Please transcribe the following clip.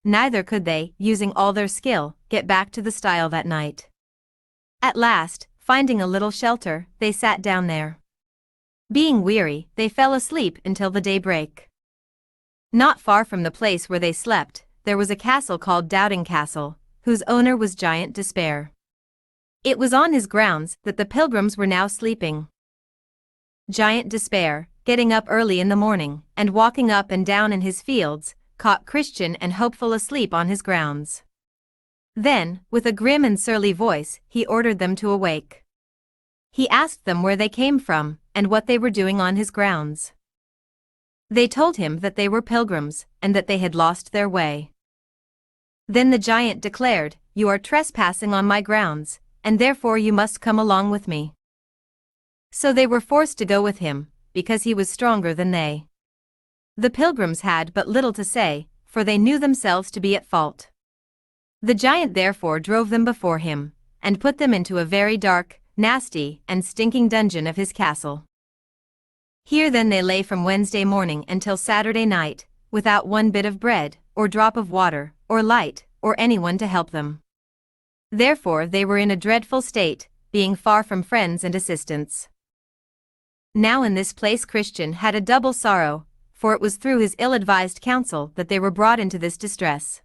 neither could they, using all their skill, get back to the stile that night. At last, finding a little shelter, they sat down there. Being weary, they fell asleep until the daybreak. Not far from the place where they slept, there was a castle called Doubting Castle, whose owner was Giant Despair. It was on his grounds that the pilgrims were now sleeping. Giant Despair, getting up early in the morning, and walking up and down in his fields, caught Christian and Hopeful asleep on his grounds. Then, with a grim and surly voice, he ordered them to awake. He asked them where they came from, and what they were doing on his grounds. They told him that they were pilgrims, and that they had lost their way. Then the giant declared, "You are trespassing on my grounds, and therefore you must come along with me." So they were forced to go with him, because he was stronger than they. The pilgrims had but little to say, for they knew themselves to be at fault. The giant therefore drove them before him, and put them into a very dark, nasty, and stinking dungeon of his castle. Here then they lay from Wednesday morning until Saturday night, without one bit of bread, or drop of water, or light, or anyone to help them. Therefore they were in a dreadful state, being far from friends and assistants. Now in this place Christian had a double sorrow, for it was through his ill-advised counsel that they were brought into this distress.